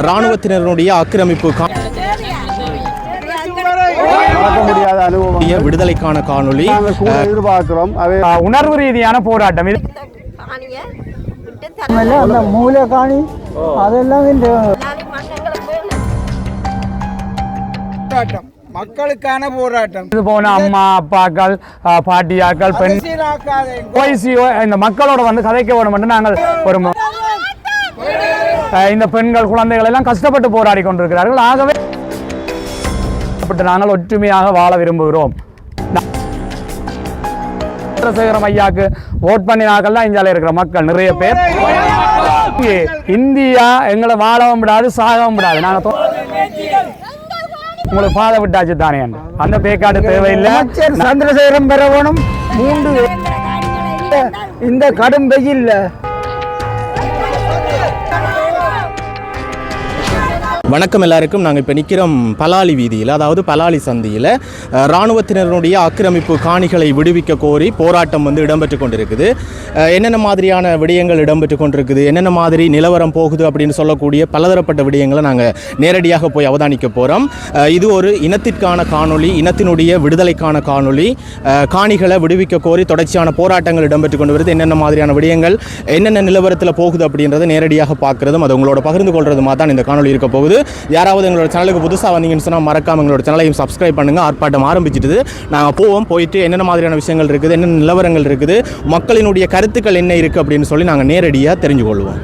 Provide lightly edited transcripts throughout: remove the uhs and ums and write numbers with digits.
இராணுவத்தினருடைய ஆக்கிரமிப்பு விடுதலைக்கான காணொளி எதிர்பார்க்கிறோம். உணர்வு ரீதியான போராட்டம் மூலகாணி அதெல்லாம் மக்களுக்கான போராட்டம். இது போன அம்மா அப்பாக்கள் பாட்டியாக்கள் பெண் இந்த மக்களோட வந்து கதைக்க வேணும் என்று நாங்கள் ஒரு இந்த பெண்கள் குழந்தைகள் எல்லாம் கஷ்டப்பட்டு போராடி கொண்டிருக்கிறார்கள். ஆகவே நாங்கள் ஒற்றுமையாக வாழ விரும்புகிறோம். சந்திரசேகரம் ஐயாக்கு ஓட் பண்ணினாக்கள் தான் இந்தியாவில் இருக்கிற மக்கள் நிறைய பேர். இந்தியா எங்களை வாழவும் விடாது சாகவும் விடாது. நாங்கள் உங்களுக்கு பாதை விட்டாச்சு தானே அந்த பேக்காடு தேவையில்லை. சந்திரசேகரம் பெறவனும் 3 இந்த கடும் வெயில் வணக்கம் எல்லாருக்கும். நாங்கள் இப்போ நிற்கிறோம் பலாலி வீதியில், அதாவது பலாலி சந்தியில் இராணுவத்தினருடைய ஆக்கிரமிப்பு காணிகளை விடுவிக்க கோரி போராட்டம் வந்து இடம்பெற்று கொண்டிருக்குது. என்னென்ன மாதிரியான விடயங்கள் இடம்பெற்று கொண்டிருக்குது, என்னென்ன மாதிரி நிலவரம் போகுது அப்படின்னு சொல்லக்கூடிய பலதரப்பட்ட விடயங்களை நாங்கள் நேரடியாக போய் அவதானிக்க போகிறோம். இது ஒரு இனத்திற்கான காணொளி, இனத்தினுடைய விடுதலைக்கான காணொளி. காணிகளை விடுவிக்க கோரி தொடர்ச்சியான போராட்டங்கள் இடம்பெற்று கொண்டு வருது. என்னென்ன மாதிரியான விடயங்கள் என்னென்ன நிலவரத்தில் போகுது அப்படின்றத நேரடியாக பார்க்குறதும் அது உங்களோட பகிர்ந்து கொள்றதுமா தான் இந்த காணொலி இருக்க போகுது. யாராவது எங்களோட சேனலுக்கு புதுசாக வந்தீங்கன்னு சொன்னால் மறக்காம எங்களோட சேனலையும் சப்ஸ்கிரைப் பண்ணுங்கள். ஆர்ப்பாட்டம் ஆரம்பிச்சிட்டு நாங்கள் போயிட்டு என்னென்ன மாதிரியான விஷயங்கள் இருக்குது, என்னென்ன நிலவரங்கள் இருக்குது, மக்களினுடைய கருத்துக்கள் என்ன இருக்குது அப்படின்னு சொல்லி நாங்கள் நேரடியாக தெரிஞ்சு கொள்வோம்.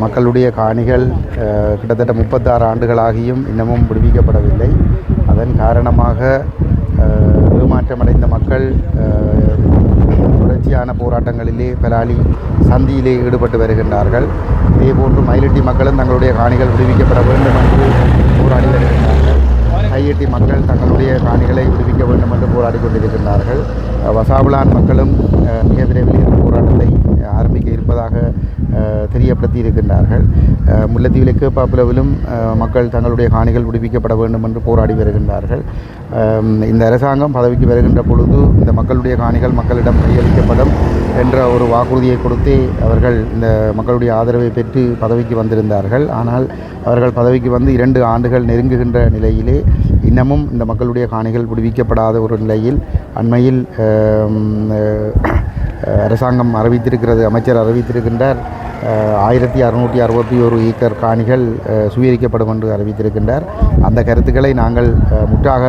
மக்களுடைய காணிகள் கிட்டத்தட்ட 36 ஆண்டுகளாகியும் இன்னமும் விடுவிக்கப்படவில்லை. அதன் காரணமாக ஏமாற்றமடைந்த மக்கள் தொடர்ச்சியான போராட்டங்களிலே பலாலி சந்தியிலே ஈடுபட்டு வருகின்றார்கள். இதேபோன்று மயிலட்டி மக்களும் தங்களுடைய காணிகள் விடுவிக்கப்பட வேண்டும் என்று போராடி வருகின்றார்கள். கையெட்டி மக்கள் தங்களுடைய காணிகளை விடுவிக்க வேண்டும் என்று போராடி கொண்டிருக்கின்றார்கள். வசாபுலான் மக்களும் மிக விரைவில் இந்த போராட்டத்தை ஆரம்பிக்க இருப்பதாக தெரியப்படுத்தி இருக்கின்றார்கள். முல்லைத்தீவிலும் கேப்பாப்புலவிலும் மக்கள் தங்களுடைய காணிகள் விடுவிக்கப்பட வேண்டும் என்று போராடி வருகின்றார்கள். இந்த அரசாங்கம் பதவிக்கு வருகின்ற பொழுது இந்த மக்களுடைய காணிகள் மக்களிடம் கையளிக்கப்படும் என்ற ஒரு வாக்குறுதியை கொடுத்தே அவர்கள் இந்த மக்களுடைய ஆதரவை பெற்று பதவிக்கு வந்திருந்தார்கள். ஆனால் அவர்கள் பதவிக்கு வந்து 2 ஆண்டுகள் நெருங்குகின்ற நிலையிலே இன்னமும் இந்த மக்களுடைய காணிகள் விடுவிக்கப்படாத ஒரு நிலையில் அண்மையில் அரசாங்கம் அறிவித்திருக்கிறது, அமைச்சர் அறிவித்திருக்கின்றார் 1661 ஏக்கர் காணிகள் சுவீகரிக்கப்படும் என்று அறிவித்திருக்கின்றார். அந்த கருத்துக்களை நாங்கள் முற்றாக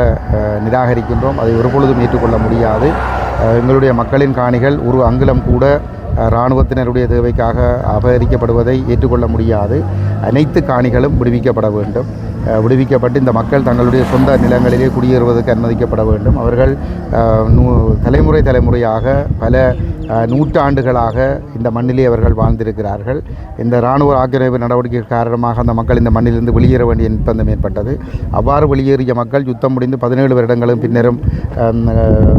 நிராகரிக்கின்றோம். அதை ஒருபொழுதும் ஏற்றுக்கொள்ள முடியாது. எங்களுடைய மக்களின் காணிகள் ஒரு அங்குலம் கூட இராணுவத்தினருடைய தேவைக்காக அபகரிக்கப்படுவதை ஏற்றுக்கொள்ள முடியாது. அனைத்து காணிகளும் விடுவிக்கப்பட வேண்டும். விடுவிக்கப்பட்டு இந்த மக்கள் தங்களுடைய சொந்த நிலங்களிலே குடியேறுவதற்கு அனுமதிக்கப்பட வேண்டும். அவர்கள் தலைமுறையாக பல நூற்றாண்டுகளாக இந்த மண்ணிலே அவர்கள் வாழ்ந்திருக்கிறார்கள். இந்த இராணுவ ஆக்கிரமிப்பு நடவடிக்கை காரணமாக அந்த மக்கள் இந்த மண்ணிலிருந்து வெளியேற வேண்டிய நிர்பந்தம் ஏற்பட்டது. அவ்வாறு வெளியேறிய மக்கள் யுத்தம் முடிந்து 17 வருடங்களும் பின்னரும்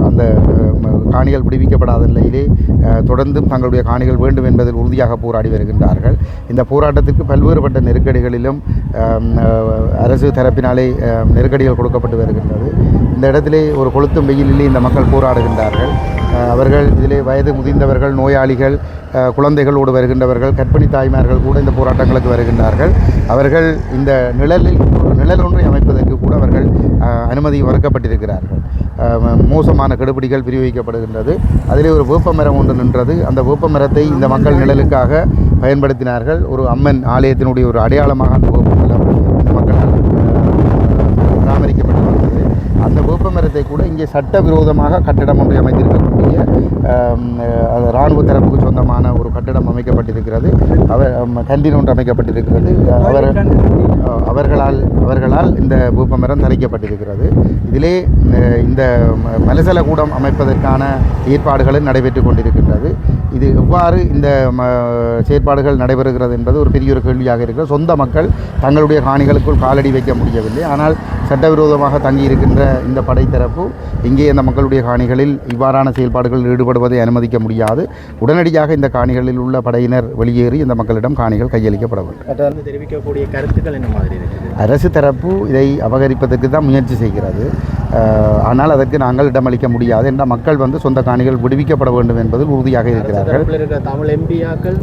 அந்த காணிகள் விடுவிக்கப்படாத நிலையிலே தொடர்ந்தும் தங்களுடைய காணிகள் வேண்டும் என்பதில் உறுதியாக போராடி வருகின்றார்கள். இந்த போராட்டத்திற்கு பல்வேறுபட்ட நெருக்கடிகளிலும் அரசு தரப்பினாலே நெருக்கடிகள் கொடுக்கப்பட்டு வருகின்றது. இந்த இடத்திலே ஒரு கொளுத்தும் வெயிலிலே இந்த மக்கள் போராடுகின்றார்கள். அவர்கள் இதிலே வயது முதிர்ந்தவர்கள், நோயாளிகள், குழந்தைகளோடு வருகின்றவர்கள், கர்ப்பிணி தாய்மார்கள் கூட இந்த போராட்டங்களுக்கு வருகின்றார்கள். அவர்கள் இந்த நிழல் ஒன்றை அமைப்பதற்கு கூட அவர்கள் அனுமதி மறுக்கப்பட்டிருக்கிறார்கள். மோசமான கெடுபிடிகள் பிரயோகிக்கப்படுகின்றது. அதிலே ஒரு வேப்பமரம் ஒன்று நின்றது. அந்த வேப்பமரத்தை இந்த மக்கள் நிழலுக்காக பயன்படுத்தினார்கள். ஒரு அம்மன் ஆலயத்தினுடைய ஒரு அடையாளமாக அந்த வேப்பமரம் இந்த மக்களால் பராமரிக்கப்பட்டு வந்தது. அந்த வேப்பமரத்தை கூட இங்கே சட்டவிரோதமாக கட்டிடம் ஒன்றை அமைத்திருக்கக்கூடிய இராணுவ தரப்புக்கு சொந்தமான ஒரு கட்டிடம் அமைக்கப்பட்டிருக்கிறது. கண்டின் ஒன்று அமைக்கப்பட்டிருக்கிறது. அவர்களால் இந்த வேப்பமரம் தரிக்கப்பட்டிருக்கிறது. இதிலே இந்த மலசல கூடம் அமைப்பதற்கான ஏற்பாடுகளும் நடைபெற்று கொண்டிருக்கின்றது. இது எவ்வாறு இந்த செயற்பாடுகள் நடைபெறுகிறது என்பது ஒரு பெரிய ஒரு கேள்வியாக இருக்கிறது. சொந்த மக்கள் தங்களுடைய காணிகளுக்குள் காலடி வைக்க முடியவில்லை. ஆனால் சட்டவிரோதமாக தங்கியிருக்கின்ற இந்த படைத்தரப்பு இங்கே இந்த மக்களுடைய காணிகளில் இவ்வாறான செயல்பாடுகளில் ஈடுபடுவதை அனுமதிக்க முடியாது. உடனடியாக இந்த காணிகளில் உள்ள படையினர் வெளியேறி இந்த மக்களிடம் காணிகள் கையளிக்கப்பட வேண்டும். தெரிவிக்கக்கூடிய கருத்துக்கள் என்ன மாதிரி இருக்குது? அரசு தரப்பு இதை அபகரிப்பதற்கு தான் முயற்சி செய்கிறது. ஆனால் அதற்கு நாங்கள் இடமளிக்க முடியாது. என்ற மக்கள் சொந்த காணிகள் விடுவிக்கப்பட வேண்டும் என்பதில் உறுதியாக இருக்கிறார்கள். தமிழ் எம்பியாக்கள்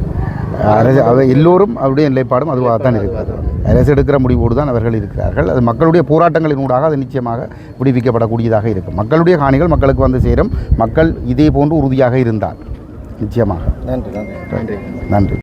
எல்லோரும் அவருடைய நிலைப்பாடும் அதுவாக தான் இருக்கிறது. அரசு எடுக்கிற முடிவோடு தான் அவர்கள் இருக்கிறார்கள். அது மக்களுடைய போராட்டங்களினூடாக அது நிச்சயமாக விடுவிக்கப்படக்கூடியதாக இருக்கும். மக்களுடைய காணிகள் மக்களுக்கு சேரும். மக்கள் இதே போன்று உறுதியாக இருந்தால் நிச்சயமாக. நன்றி. நன்றி.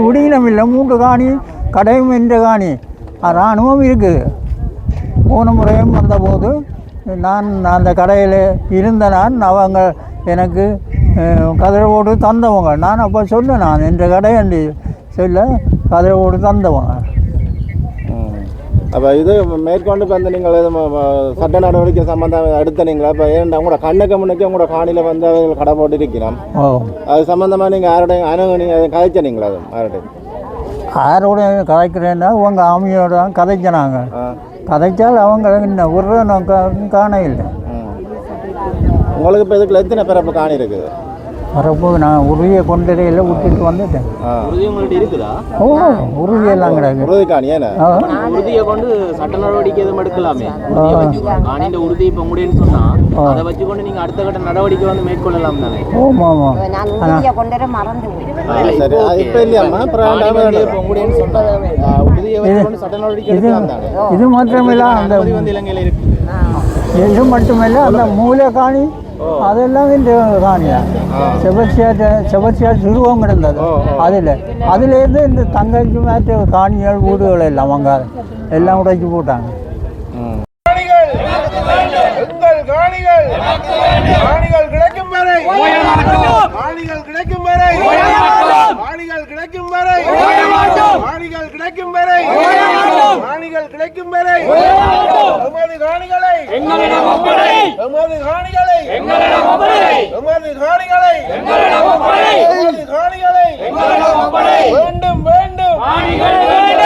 உடியினம் இல்லை, 3 காணி கடையும் என்ற காணி இராணுவம் இருக்குது. போன முறையும் வந்தபோது நான் அந்த கடையில் இருந்த அவங்க எனக்கு கதிரவோடு தந்தவங்க. நான் அப்போ சொன்னேன், நான் என்ற கடையண்டி சொல்ல கதிரவோடு தந்தவங்க. அப்போ இது மேற்கொண்டு இப்போ நீங்கள் சட்ட நடவடிக்கை சம்பந்தம் எடுத்த நீங்களா? இப்போ ஏன்டா உங்களோட கண்ணுக்கு முன்னுக்கு உங்களோட காணியில் அவர்கள் கடை போட்டு இருக்கிறோம். அது சம்மந்தமாக நீங்கள் யாரோடைய நீங்கள் கதைச்சனீங்களா? அது யாரோட கதைக்கிறேன்னா உங்கள் ஆமியோட தான் கதைச்சினாங்க. கதைச்சால் அவங்க இன்னும் ஒரு காண இல்லை. உங்களுக்கு இப்போ இதுக்குள்ள எத்தனை பிறப்பு காணி இருக்குது? வரப்போ நான் உருவியை கொண்டடையில் விட்டுட்டு வந்துட்டேன். உறுதி உங்கள்கிட்ட இருக்குதா? ஓ, உருவியெல்லாம் கிடையாது. உறுதி காணி ஏன்னா உறுதியை கொண்டு சட்ட நடவடிக்கை எதுவும் எடுக்கலாமே. காணியில் உறுதி இப்போ முடியும்னு சொன்னால் அதை வச்சு கொண்டு நீங்கள் அடுத்த கட்ட நடவடிக்கை மேற்கொள்ளலாம் தானே? ஆமாம். சரி, அது இப்போ இல்லையாம்மா? இப்போ முடியும்னு சொன்னால் உறுதியை வச்சு கொண்டு சட்ட நடவடிக்கை எடுக்கலாம் தானே? இது மட்டுமில்ல, அந்த இலங்கையில் இருக்குது. இது மட்டுமில்லை, அந்த மூலை காணி அதெல்லாம் இந்த காணியா செபஸ்டியா சுருவம் கிடந்தது. அதுலேருந்து இந்த தங்கச்சி மேற்ற காணிகள் வீடுகள் எல்லாம் அவங்க எல்லாம் உடைச்சி போட்டாங்க. கிடைக்கும் வரை காணிகள் கிடைக்கும் வரை காணிகள் கிடைக்கும் வரை காணிகள் கிடைக்கும் வரை காணிகள் கிடைக்கும் வரை எமது காணிகளை எங்களிடம் ஒப்படை, எமது காணிகளை எங்களிடம் ஒப்படை, எமது காணிகளை எங்களிடம் ஒப்படை, எமது காணிகளை எங்களிடம் ஒப்படை. வேண்டும் வேண்டும் காணிகள் வேண்டும்.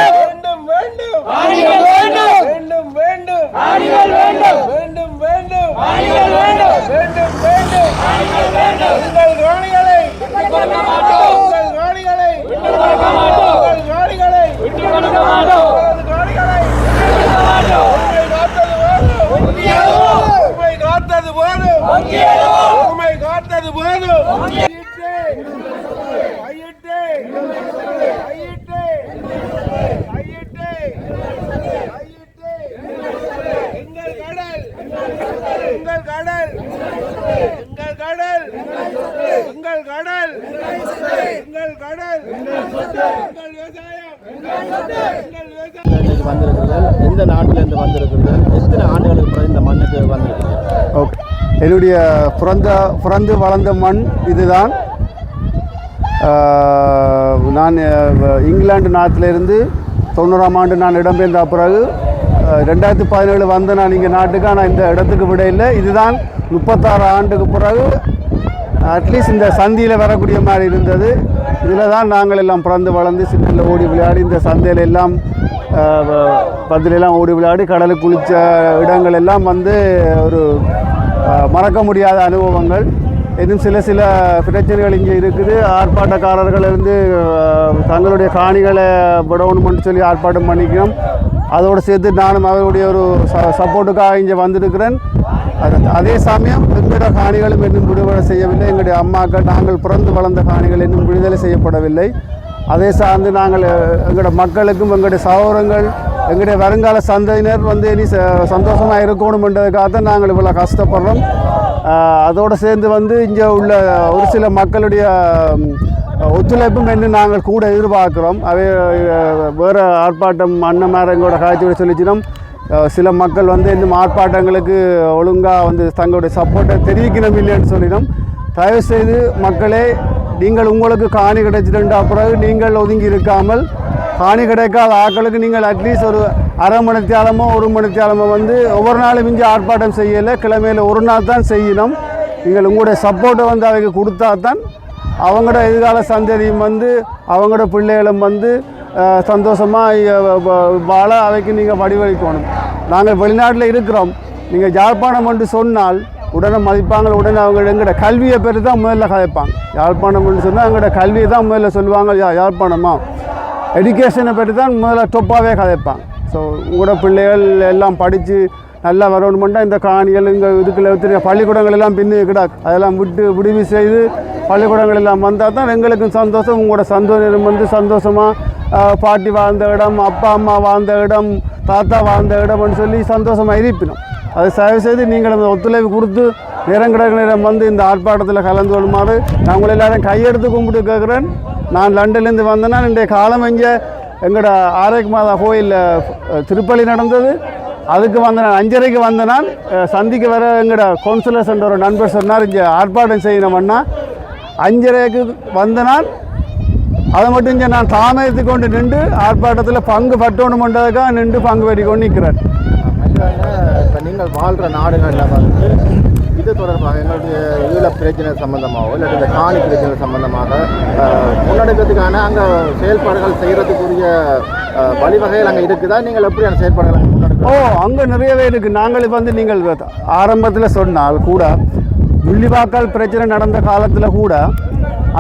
இன்னைக்கு வந்திருக்கிறீர்கள், எந்த நாட்டிலேருந்து வந்திருக்கிறீர்கள், எத்தனை ஆண்டுகளுக்கு பிறகு இந்த மண்ணுக்கு வந்திருக்கிறீர்கள்? ஓகே, என்னுடைய பிறந்து வளர்ந்த மண் இதுதான். நான் இங்கிலாந்து நாட்டிலிருந்து 90ஆம் ஆண்டு நான் இடம்பெயர்ந்த பிறகு 2017 வந்த நான் இங்கே நாட்டுக்கு. ஆனால் இந்த இடத்துக்கு விட இல்லை. இதுதான் 36 ஆண்டுக்கு பிறகு அட்லீஸ்ட் இந்த சந்தியில் வரக்கூடிய மாதிரி இருந்தது. இதில் தான் நாங்கள் எல்லாம் பிறந்து வளர்ந்து சின்னத்தில் ஓடி விளையாடி இந்த சந்தையில் எல்லாம் பந்திலெல்லாம் ஓடி விளையாடி கடலுக்கு குளித்த இடங்கள் எல்லாம் வந்து ஒரு மறக்க முடியாத அனுபவங்கள். இன்னும் சில பிரச்சனைகள் இங்கே இருக்குது. ஆர்ப்பாட்டக்காரர்கள் இருந்து தங்களுடைய காணிகளை விடணும்னு சொல்லி ஆர்ப்பாட்டம் பண்ணிக்கணும். அதோடு சேர்த்து நானும் அவருடைய ஒரு சப்போர்ட்டுக்காக இங்கே வந்திருக்கிறேன். அதே சமயம் எங்களுடைய காணிகளும் இன்னும் விடுதலை செய்யவில்லை. எங்களுடைய அம்மாக்கள் நாங்கள் பிறந்து வளர்ந்த காணிகள் இன்னும் விடுதலை செய்யப்படவில்லை. அதே சார்ந்து நாங்கள் எங்களுடைய மக்களுக்கும் எங்களுடைய சகோதரங்கள் எங்களுடைய வருங்கால சந்ததியினர் வந்து இனி சந்தோஷமாக இருக்கணும்ன்றதுக்காகத்தான் நாங்கள் இவ்வளோ கஷ்டப்படுறோம். அதோடு சேர்ந்து வந்து இங்கே உள்ள ஒரு சில மக்களுடைய ஒத்துழைப்பும் என்று நாங்கள் கூட எதிர்பார்க்குறோம். அவை வேறு ஆர்ப்பாட்டம் அன்னமாரங்களோட காட்சியோட சொல்லிச்சினோம். சில மக்கள் வந்து இன்னும் ஆர்ப்பாட்டங்களுக்கு ஒழுங்காக வந்து தங்களுடைய சப்போர்ட்டை தெரிவிக்கணும் இல்லைன்னு சொல்லினோம். தயவுசெய்து மக்களே, நீங்கள் உங்களுக்கு காணி கிடைச்சிருந்தா பிறகு நீங்கள் ஒதுங்கி இருக்காமல் காணி கிடைக்காத ஆட்களுக்கு நீங்கள் அட்லீஸ்ட் ஒரு அரை மணித்தியாலமோ 1 மணித்தியாலமோ வந்து ஒவ்வொரு நாளும் இங்கே ஆர்ப்பாட்டம் செய்யலை. கிழமையில் ஒரு நாள் தான் செய்யணும். நீங்கள் உங்களுடைய சப்போர்ட்டை வந்து அவைக்கு கொடுத்தா தான் அவங்களோட எதிர்கால சந்ததியும் வந்து அவங்களோட பிள்ளைகளும் வந்து சந்தோஷமாக வாழ அவைக்கு நீங்கள் வடிவளிக்கணும். நாங்கள் வெளிநாட்டில் இருக்கிறோம். நீங்கள் யாழ்ப்பாணம் என்று சொன்னால் உடனே மதிப்பாங்க. உடனே அவங்க எங்களோட கல்வியை பற்றி தான் முதல்ல கதைப்பாங்க. யாழ்ப்பாணம் என்று சொன்னால் எங்களோட கல்வியை தான் முதல்ல சொல்லுவாங்க. யாழ்ப்பாணமா எஜுகேஷனை பற்றி தான் முதல்ல டொப்பாகவே கதைப்பாங்க. ஸோ உங்களோட பிள்ளைகள் எல்லாம் படித்து நல்லா வரணுமெண்டா இந்த காணிகள் இங்கே இதுக்குள்ள பள்ளிக்கூடங்கள் எல்லாம் பின்னு கிடாக்கு அதெல்லாம் விடுவி செய்து பள்ளிக்கூடங்கள் எல்லாம் வந்தால் தான் எங்களுக்கும் சந்தோஷம். உங்களோட சந்தோஷம் வந்து சந்தோஷமாக பாட்டி வாழ்ந்த இடம், அப்பா அம்மா வாழ்ந்த இடம், தாத்தா வாழ்ந்த இடம்னு சொல்லி சந்தோஷமாக இருப்பினோம். அதை தயவு செய்து நீங்கள் ஒத்துழைப்பு கொடுத்து நேரம் வந்து இந்த ஆர்ப்பாட்டத்தில் கலந்து கொள்ளுமாறு நான் உங்களை எல்லாரும் கையெடுத்து கும்பிட்டு கேட்குறேன். நான் லண்டன்லேருந்து வந்தேன்னா இன்றைய காலம் இங்கே எங்களோட ஆரோக்கிய மாதா கோயிலில் திருப்பலி நடந்தது. அதுக்கு வந்த நான் 5:30க்கு வந்த நான் சந்திக்கு வர எங்களோட கவுன்சிலர்ஸ் என்ற ஒரு நண்பர் சொன்னார் இங்கே ஆர்ப்பாட்டம் செய்யணும்னா 5:30க்கு வந்த நான் அதை மட்டும் இங்கே நான் தாமதித்து கொண்டு நின்று ஆர்ப்பாட்டத்தில் பங்கு பட்டணுமென்றதுக்காக நின்று பங்கு பெற்றி கொண்டு நிற்கிறேன். இப்போ நீங்கள் வாழ்கிற நாடுகளில் வந்து இது தொடர்பாக எங்களுடைய ஈழ பிரச்சனை சம்பந்தமாகவோ இல்லை இந்த காணி பிரச்சனை சம்பந்தமாக முன்னெடுக்கிறதுக்கான அங்கே செயல்பாடுகள் செய்கிறதுக்குரிய வழிவகைகள் அங்கே இருக்குதா? நீங்கள் எப்படியான செயல்பாடுகள் முன்னெடுக்க? அங்கே நிறையவே இருக்குது. நாங்கள் வந்து நீங்கள் ஆரம்பத்தில் சொன்னால் கூட முள்ளிவாய்க்கால் பிரச்சனை நடந்த காலத்தில் கூட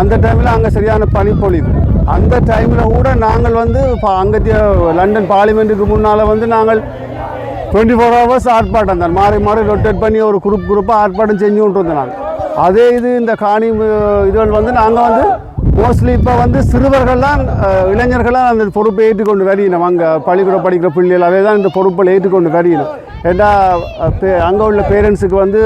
அந்த டைமில் அங்கே சரியான பனிப்பொழிவு. அந்த டைமில் கூட நாங்கள் வந்து அங்கே லண்டன் பார்லிமெண்ட்டுக்கு முன்னால் வந்து நாங்கள் 24 hours ஆர்ப்பாட்டம் தான் மாறி ரொட்டேட் பண்ணி ஒரு குரூப்பாக ஆர்ப்பாட்டம் செஞ்சு கொண்டு வந்தோம். நாங்கள் அதே இது இந்த காணி இதுகள் வந்து நாங்கள் வந்து மோஸ்ட்லி இப்போ வந்து சிறுவர்கள்லாம் இளைஞர்கள்லாம் அந்த பொறுப்பை ஏற்றுக்கொண்டு வரையணும். அங்கே பள்ளிக்கூடம் படிக்கிற பிள்ளைகள் அவை தான் இந்த பொறுப்பை ஏற்றுக்கொண்டு வரையணும். ஏன்னா அங்கே உள்ள பேரண்ட்ஸுக்கு வந்து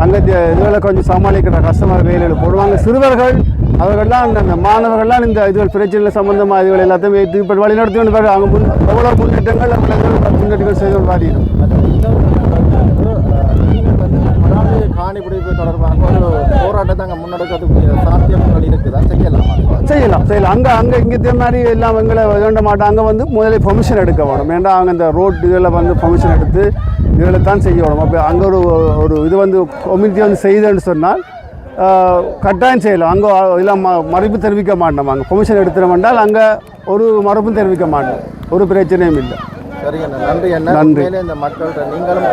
அங்கே இதுகளை கொஞ்சம் சமாளிக்கிற கஷ்டமாக வேலையில் போடுவாங்க. சிறுவர்கள் அவர்கள்லாம் அந்த மாணவர்கள்லாம் இந்த இதுகள் பிரச்சனைகள் சம்பந்தமாக இதுகள் எல்லாத்தையும் ஏற்று இப்போ வழிநடத்தி கொண்டு பாரு. அவங்க எவ்வளோ முன்னேற்றங்கள் முன்னேற்றங்கள் செய்து வரையணும். காணி பிடிப்பு தொடர்பாக ஒரு போராட்டத்தை அங்கே முன்னெடுக்கிறதுக்குரிய சாத்தியங்கள் இருக்குதா? செய்யலாம். அங்கே இங்கே மாதிரி எல்லாம் எங்களை வேண்ட மாட்டாங்க. வந்து முதலில் பெர்மிஷன் எடுக்க வேணும். ஏன்னா அவங்க இந்த ரோட் இதில் வந்து பெர்மிஷன் எடுத்து இதில் தான் செய்ய வேணும். அப்போ அங்கே ஒரு இது வந்து கம்யூனிட்டி வந்து செய்யுதுன்னு சொன்னால் கட்டாயம் செய்யலாம். அங்கே எல்லாம் மறுப்பு தெரிவிக்க மாட்டோம். அங்கே பெர்மிஷன் எடுத்துட வேண்டால் அங்கே ஒரு மறுப்பும் தெரிவிக்க மாட்டோம். ஒரு பிரச்சனையும் இல்லை. சரிங்க, நன்றி அண்ணா. நன்றி. இந்த மக்கள்கிட்ட நீங்களும்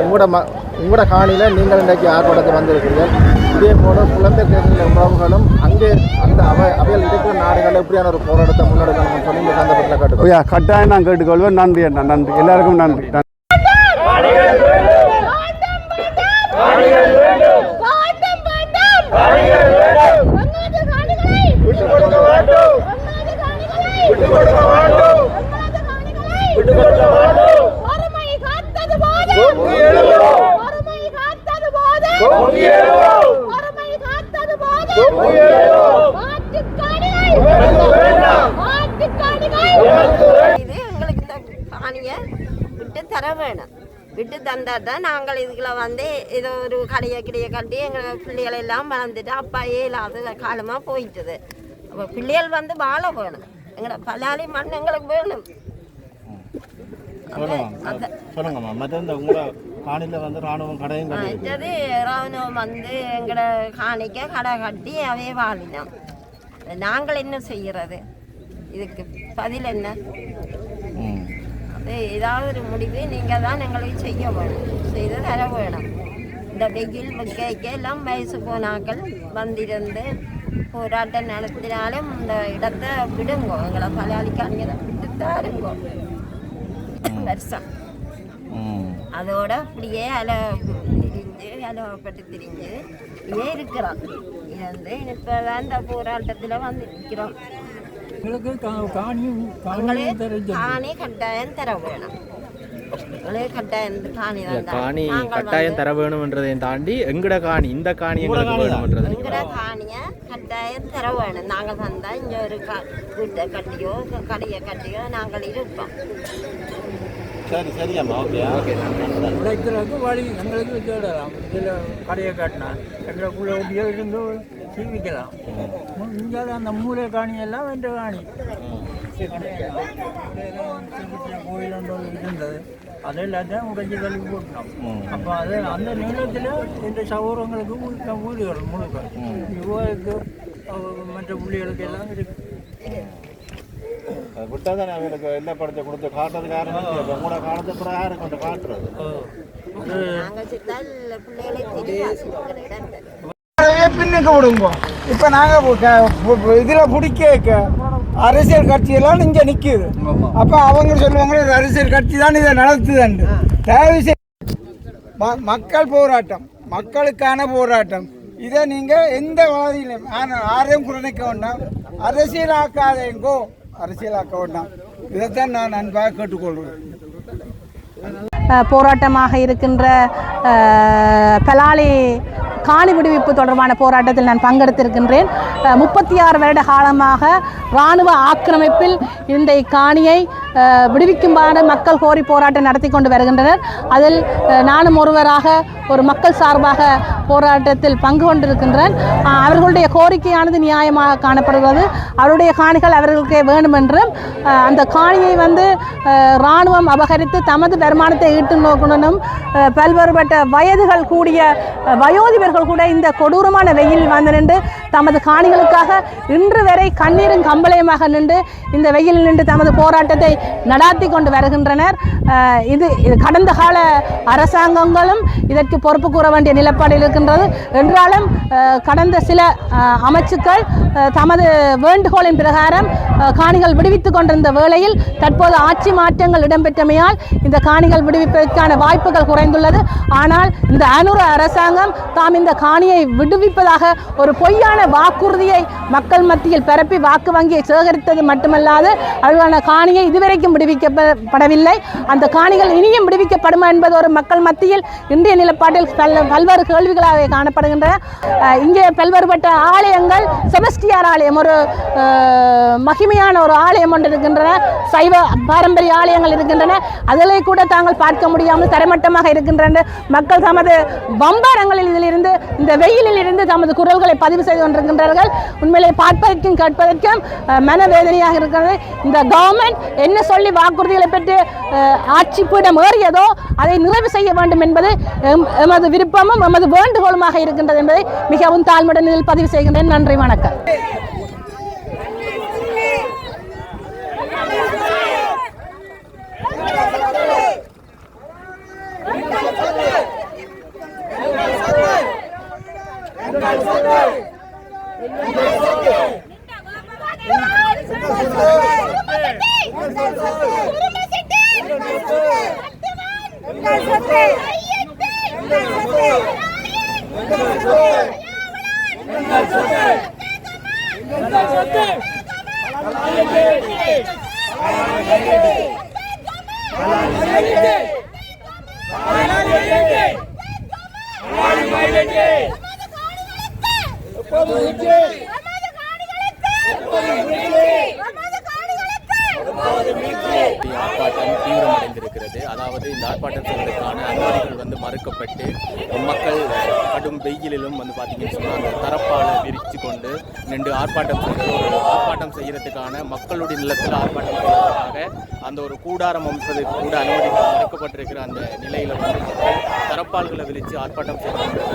உங்களோட காணியில் நீங்கள் இன்றைக்கு ஆர்ப்பாட்டத்தில் வந்திருக்கிறீர்கள். இதே போல புலம்பெயர் தேசங்களில் உறவுகளும் அங்கே அந்த அவையில் இருக்கிற நாடுகளில் எப்படியான ஒரு போராட்டத்தை முன்னெடுக்கணும்னு சொல்லி இந்த சந்தர்ப்பத்தில் கேட்டுக்கொள்வோம். கட்டாயம் நான் கேட்டுக்கொள்வேன். நன்றி அண்ணா, நன்றி. எல்லாருக்கும் நன்றி. இது எங்களுக்கு இந்த காணியை விட்டு தர வேணும். விட்டு தந்தால் தான் நாங்கள் இதுக்குள்ள வந்து ஏதோ ஒரு கடையை கட்டி எங்கள் பிள்ளைகள் எல்லாம் வளர்ந்துட்டு அப்பா இல்லாத காலமாக போயிட்டுது. அப்போ பிள்ளைகள் வந்து வாழ வேணும். எங்களை பலாலி மண் எங்களுக்கு வேணும். சொல்லுங்கம்மா. மற்ற உங்களை காணியில் வந்து ராணுவம் கடையும் மற்றது ராணுவம் வந்து எங்களை காணிக்க கடை கட்டி அவே வாழினோம். நாங்கள் என்ன செய்கிறது? இதுக்கு பதில் என்ன? அது ஏதாவது ஒரு முடிவு நீங்கள் தான் எங்களுக்கு செய்ய வேணும், செய்து தர வேணும். இந்த வெயில் வைக்க எல்லாம் வயசு போனாக்கள் வந்திருந்து போராட்டம் நடத்தினாலும் இந்த இடத்தை விடுங்கோ, எங்களை பலாளிக்காணியை விட்டு தாருங்கோ. வருஷம் அதோட அப்படியே அலவப்பட்டு திரிஞ்சு ஏன் இருக்கிறோம். இது வந்து இப்போ தான் இந்த போராட்டத்தில் வந்து நிற்கிறோம். காணி கட்டாயம் தர வேணும். காணி கட்டாயம் தர வேணும்ன்றதை தாண்டி எங்கட காணி இந்த காணி எங்களுக்கு வேணும்ன்றது எங்கட காணியை கட்டாயம் தர வேணும். நாங்கள் வந்தால் இங்கே ஒரு வீட்டை கட்டியோ கடையை கட்டியோ நாங்கள் இருப்போம். சரி சரியாம்மா. Okay okay. உழைக்கிறதுக்கு வழி எங்களுக்கு தேடலாம். இதில் கடையை காட்டினா எங்களுக்குள்ள ஒட்டியோ இருந்து ஜீவிக்கலாம். இங்கே அந்த மூளை காணியெல்லாம் வென்ற காணி கோயில் இருந்தது, அதை எல்லாத்தையும் உடைச்சி தள்ளி போட்டோம். அப்போ அது அந்த நிலத்தில் இந்த சகோதரங்களுக்கு வீடுகள் முழுக்க இவருக்கு மற்ற பிள்ளைகளுக்கு எல்லாம் இருக்கு. விட்டால் தான் அவங்களுக்கு எல்லா படத்தை கொடுத்து காட்டுறது காரணம் உங்களோட காலத்தை அப்புறம் யாரை கொண்டு காட்டுறது. பின்னுக்கு விடுங்க. இப்போ நாங்கள் இதில் பிடிக்க அரசியல் கட்சியெல்லாம் இங்கே நிற்கிது. அப்போ அவங்க சொல்லுவாங்க ஒரு அரசியல் கட்சி தான் இதை நடத்துதுண்டு. தயவு செய்து மக்கள் போராட்டம், மக்களுக்கான போராட்டம். இதை நீங்கள் எந்த வாதியிலும் ஆரையும் குறைக்க வேண்டாம், அரசியலாக்காதேங்கோ, அரசியலாக்க வேண்டாம். இதைத்தான் நான் அன்பாக கேட்டுக்கொள்வேன். போராட்டமாக இருக்கின்ற பலாலி காணி விடுவிப்பு தொடர்பான போராட்டத்தில் நான் பங்கெடுத்திருக்கின்றேன். 36 வருட காலமாக இராணுவ ஆக்கிரமிப்பில் இந்த காணியை விடுவிக்குமாறு மக்கள் கோரி போராட்டம் நடத்தி கொண்டு வருகின்றனர். அதில் நானும் ஒருவராக ஒரு மக்கள் சார்பாக போராட்டத்தில் பங்கு கொண்டிருக்கின்றேன். அவர்களுடைய கோரிக்கையானது நியாயமாக காணப்படுகிறது. அவருடைய காணிகள் அவர்களுக்கே வேண்டும் என்றும் அந்த காணியை வந்து இராணுவம் அபகரித்து தமது வருமானத்தை ஈட்டும் நோக்குடனும் பல்வேறுபட்ட வயதுகள் கூடிய வயோதிபர்கள் கூட இந்த கொடூரமான வெயிலில் வந்து நின்று தமது காணிகளுக்காக இன்று வரை கண்ணீரும் கம்பளையுமாக நின்று இந்த வெயிலில் நின்று தமது போராட்டத்தை நடாத்தி கொண்டு வருகின்றனர். இது கடந்த கால அரசாங்கங்களும் இதற்கு பொறுப்பு கூற வேண்டிய நிலைப்பாடில் இருக்கின்றது. என்றாலும் கடந்த சில அமைச்சுக்கள் தமது வேண்டுகோளின் பிரகாரம் காணிகள் விடுவித்துக் கொண்டிருந்த வேளையில் தற்போது ஆட்சி மாற்றங்கள் இடம்பெற்றமையால் இந்த காணிகள் விடுவிப்பதற்கான வாய்ப்புகள் குறைந்துள்ளது. ஆனால் இந்த அனுர அரசாங்கம் தாம் இந்த காணியை விடுவிப்பதாக ஒரு பொய்யான வாக்குறுதியை மக்கள் மத்தியில் பரப்பி வாக்கு வங்கியை சேகரித்தது மட்டுமல்லாது அவர்களான காணியை இதுவரைக்கும் விடுவிக்கப்படவில்லை. அந்த காணிகள் இனியும் விடுவிக்கப்படுமா என்பது ஒரு மக்கள் மத்தியில் இந்திய நிலப்பாட்டில் பல்வேறு கேள்விகளாக காணப்படுகின்றன. இங்கே பல்வேறுபட்ட ஆலயங்கள், செபஸ்டியார் ஆலயம் ஒரு மகிமையான ஒரு ஆலயம் ஒன்று இருக்கின்றன, சைவ பாரம்பரிய ஆலயங்கள் இருக்கின்றன. அதிலே கூட தாங்கள் பார்க்க முடியாமல் தரைமட்டமாக இருக்கின்றன. மக்கள் தமது வம்பாரங்களில் இதிலிருந்து இந்த வெயிலில் இருந்து தமது குரல்களை பதிவு செய்து கொண்டிருக்கின்றார்கள். உண்மையிலே பார்ப்பதற்கும் கேட்பதற்கும் மனவேதனையாக இருக்கிறது. இந்த கவர்மெண்ட் என்ன சொல்லி வாக்குறுதிகளை பெற்று ஆட்சி பீடம் ஏறியதோ அதை நிறைவு செய்ய வேண்டும் என்பது எமது விருப்பமும் எமது வேண்டுகோளுமாக இருக்கின்றது என்பதை மிகவும் தாழ்மையுடன் இதில் பதிவு செய்கின்றேன். நன்றி, வணக்கம். வந்து இந்த ஆர்ப்பாட்டம் செய்வதற்கான அனுமதிகள் வந்து மறுக்கப்பட்டு மக்கள் கடும் வெயிலிலும் வந்து பார்த்தீங்கன்னு சொன்னால் அந்த தரப்பாலை விரித்து கொண்டு நின்று ஆர்ப்பாட்டம் செய்யறதுக்கான மக்களுடைய நிலத்தில் ஆர்ப்பாட்டம் செய்வதற்காக அந்த ஒரு கூடாரம் அமைப்பதற்கு கூட அனுமதிகள் மறுக்கப்பட்டிருக்கிற அந்த நிலையில் வந்து மக்கள் தரப்பால்களை விரித்து ஆர்ப்பாட்டம் செய்வது